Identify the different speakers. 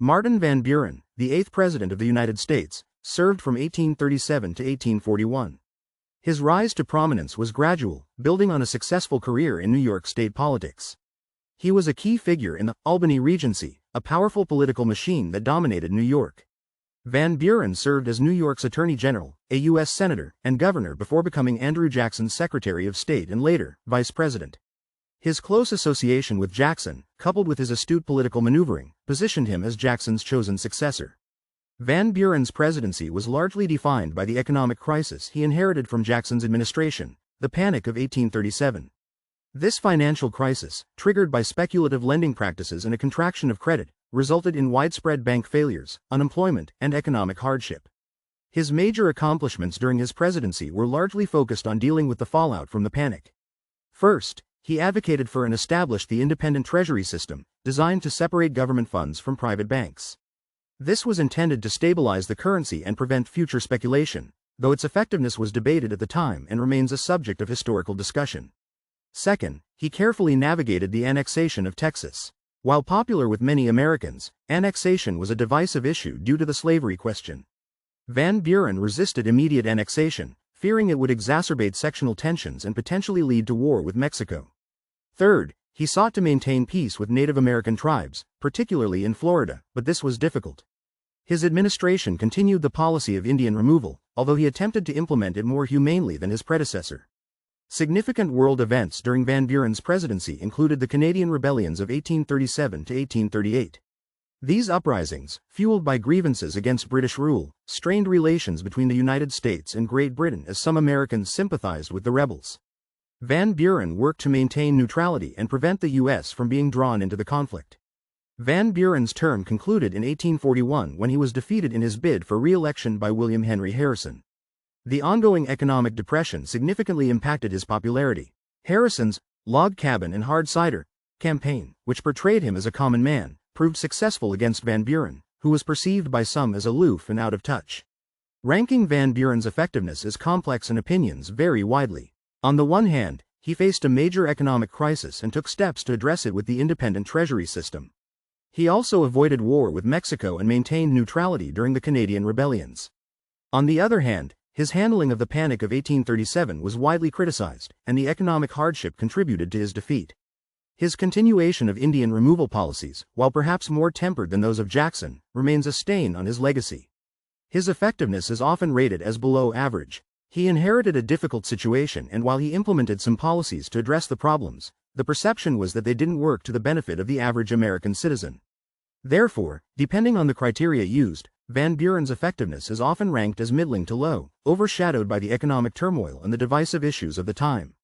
Speaker 1: Martin Van Buren, the 8th President of the United States, served from 1837 to 1841. His rise to prominence was gradual, building on a successful career in New York state politics. He was a key figure in the Albany Regency, a powerful political machine that dominated New York. Van Buren served as New York's Attorney General, a U.S. Senator, and Governor before becoming Andrew Jackson's Secretary of State and later, Vice President. His close association with Jackson, coupled with his astute political maneuvering, positioned him as Jackson's chosen successor. Van Buren's presidency was largely defined by the economic crisis he inherited from Jackson's administration, the Panic of 1837. This financial crisis, triggered by speculative lending practices and a contraction of credit, resulted in widespread bank failures, unemployment, and economic hardship. His major accomplishments during his presidency were largely focused on dealing with the fallout from the panic. First, he advocated for and established the independent treasury system, designed to separate government funds from private banks. This was intended to stabilize the currency and prevent future speculation, though its effectiveness was debated at the time and remains a subject of historical discussion. Second, he carefully navigated the annexation of Texas. While popular with many Americans, annexation was a divisive issue due to the slavery question. Van Buren resisted immediate annexation, fearing it would exacerbate sectional tensions and potentially lead to war with Mexico. Third, he sought to maintain peace with Native American tribes, particularly in Florida, but this was difficult. His administration continued the policy of Indian removal, although he attempted to implement it more humanely than his predecessor. Significant world events during Van Buren's presidency included the Canadian rebellions of 1837 to 1838. These uprisings, fueled by grievances against British rule, strained relations between the United States and Great Britain as some Americans sympathized with the rebels. Van Buren worked to maintain neutrality and prevent the U.S. from being drawn into the conflict. Van Buren's term concluded in 1841 when he was defeated in his bid for re-election by William Henry Harrison. The ongoing economic depression significantly impacted his popularity. Harrison's "log cabin and hard cider" campaign, which portrayed him as a common man, proved successful against Van Buren, who was perceived by some as aloof and out of touch. Ranking Van Buren's effectiveness is complex and opinions vary widely. On the one hand, he faced a major economic crisis and took steps to address it with the independent treasury system. He also avoided war with Mexico and maintained neutrality during the Canadian rebellions. On the other hand, his handling of the Panic of 1837 was widely criticized, and the economic hardship contributed to his defeat. His continuation of Indian removal policies, while perhaps more tempered than those of Jackson, remains a stain on his legacy. His effectiveness is often rated as below average. He inherited a difficult situation, and while he implemented some policies to address the problems, the perception was that they didn't work to the benefit of the average American citizen. Therefore, depending on the criteria used, Van Buren's effectiveness is often ranked as middling to low, overshadowed by the economic turmoil and the divisive issues of the time.